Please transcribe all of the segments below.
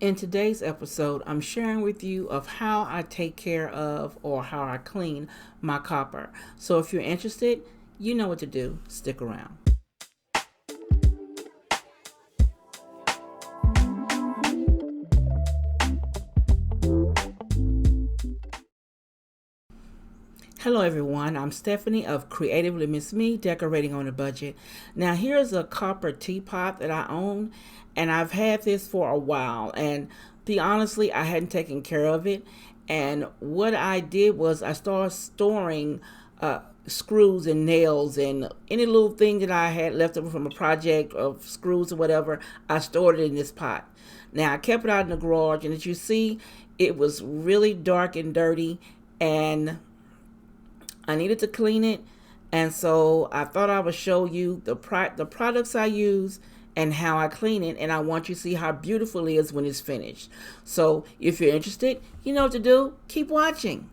In today's episode, I'm sharing with you of how I take care of or how I clean my copper. So if you're interested, you know what to do. Stick around. Hello everyone, I'm Stephanie of CreativelyMsMe, decorating on a budget. Now here's a copper teapot that I own, and I've had this for a while, and honestly, I hadn't taken care of it. And what I did was I started storing screws and nails and any little thing that I had left over from a project of screws or whatever. I stored it in this pot. Now I kept it out in the garage, and as you see, it was really dark and dirty, and I needed to clean it, and so I thought I would show you the products I use and how I clean it, and I want you to see how beautiful it is when it's finished. So if you're interested, you know what to do. Keep watching.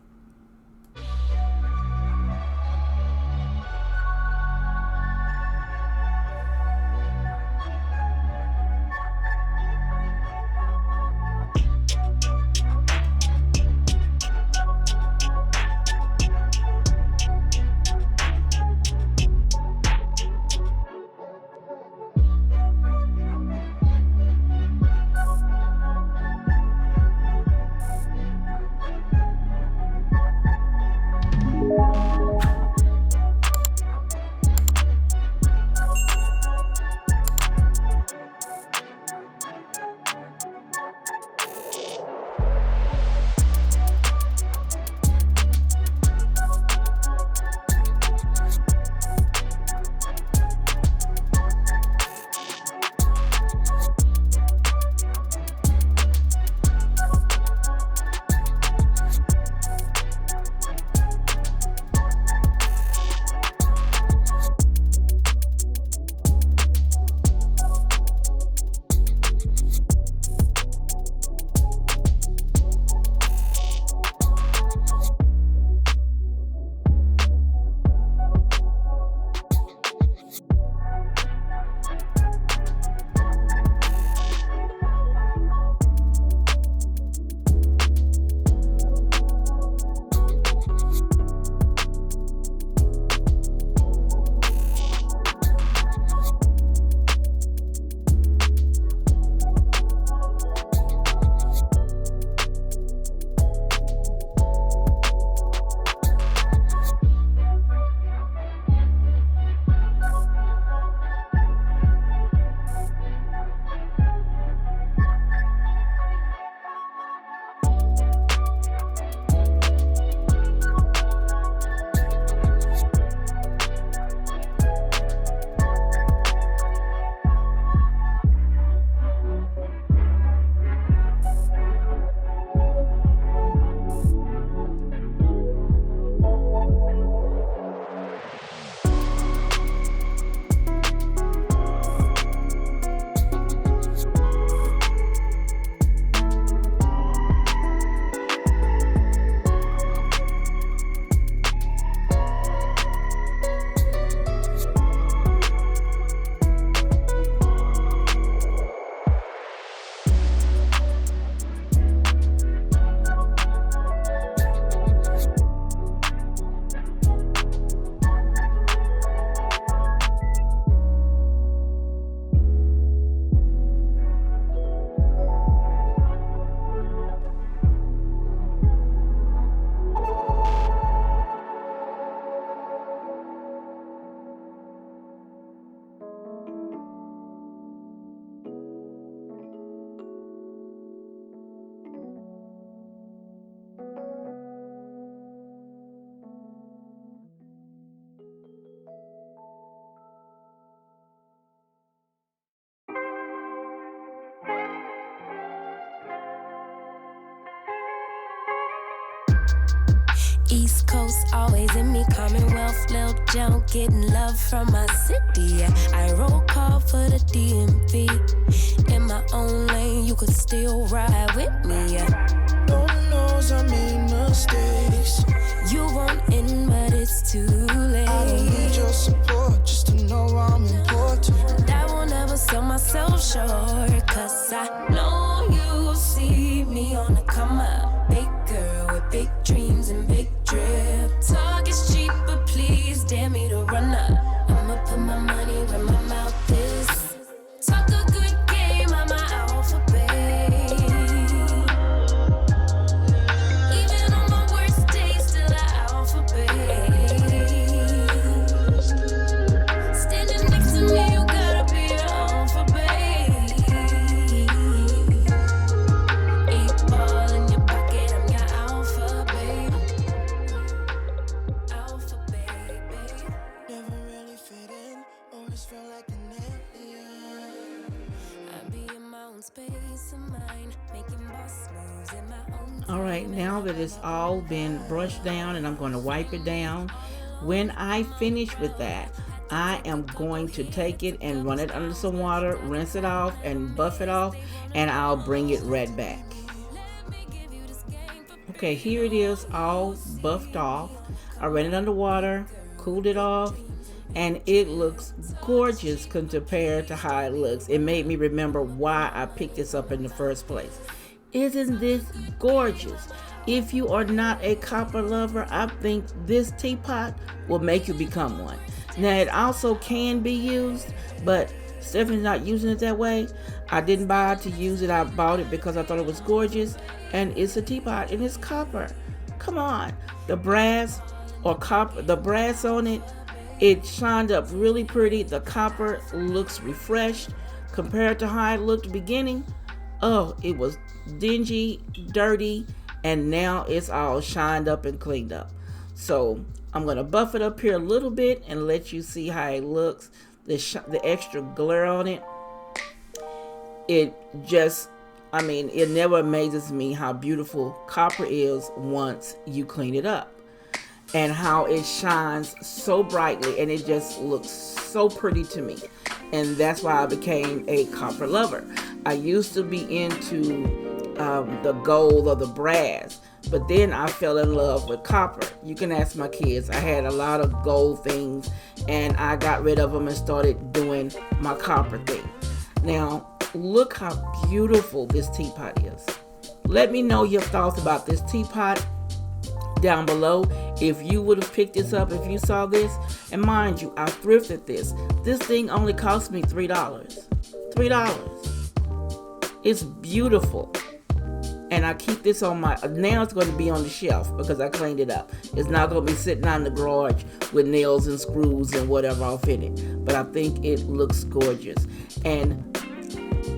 East Coast always in me, Commonwealth, Lil Jon, getting love from my city. Yeah. I roll call for the DMV. In my own lane, you could still ride with me. Yeah. Lord knows I made mistakes. You want in, but it's too late. I don't need your support just to know I'm important. I will never sell myself short, 'cause I know you'll see me on the come up. Big girl with big dreams and big drip. Talk is cheap, but please dare me to run up. I'ma put my money where my mouth is. Talk a good game, I'm an alphabet. Even on my worst days, still an alphabet. Standing next to me, you gotta be an alphabet. 8-ball in your pocket, I'm your alphabet. Alphabet, babe. Never really fit in, always felt like an alien. I be in my own space of mine, making boss moves in my own All right, now that it's all been brushed down and I'm going to wipe it down, when I finish with that, I am going to take it and run it under some water, rinse it off and buff it off, and I'll bring it right back. Okay, here it is all buffed off. I ran it under water, cooled it off, and it looks gorgeous compared to how it looks. It made me remember why I picked this up in the first place. Isn't this gorgeous? If you are not a copper lover, I think this teapot will make you become one. Now, it also can be used, but Stephanie's not using it that way. I didn't buy it to use it. I bought it because I thought it was gorgeous, and it's a teapot, and it's copper. Come on. The brass or copper, the brass on it, it shined up really pretty. The copper looks refreshed compared to how it looked beginning. Oh, it was dingy, dirty, and now it's all shined up and cleaned up. So I'm going to buff it up here a little bit and let you see how it looks. The extra glare on it. It just, I mean, it never amazes me how beautiful copper is once you clean it up. And how it shines so brightly, and it just looks so pretty to me. And that's why I became a copper lover. I used to be into the gold or the brass, but then I fell in love with copper. You can ask my kids. I had a lot of gold things, and I got rid of them and started doing my copper thing. Now, look how beautiful this teapot is. Let me know your thoughts about this teapot down below. If you would have picked this up if you saw this. And mind you, I thrifted this. This thing only cost me $3. $3. It's beautiful. And I keep this on my, now it's going to be on the shelf because I cleaned it up. It's not going to be sitting out in the garage with nails and screws and whatever off in it. But I think it looks gorgeous. And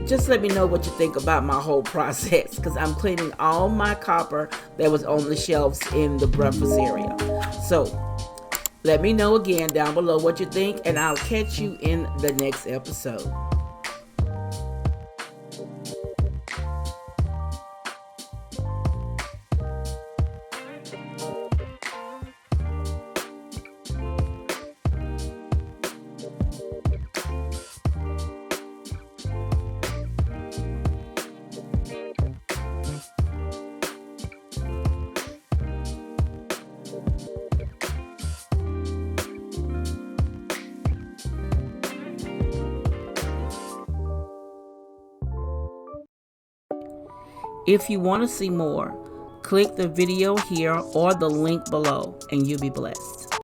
just let me know what you think about my whole process, because I'm cleaning all my copper that was on the shelves in the breakfast area. So let me know again down below what you think, and I'll catch you in the next episode. If you want to see more, click the video here or the link below, and you'll be blessed.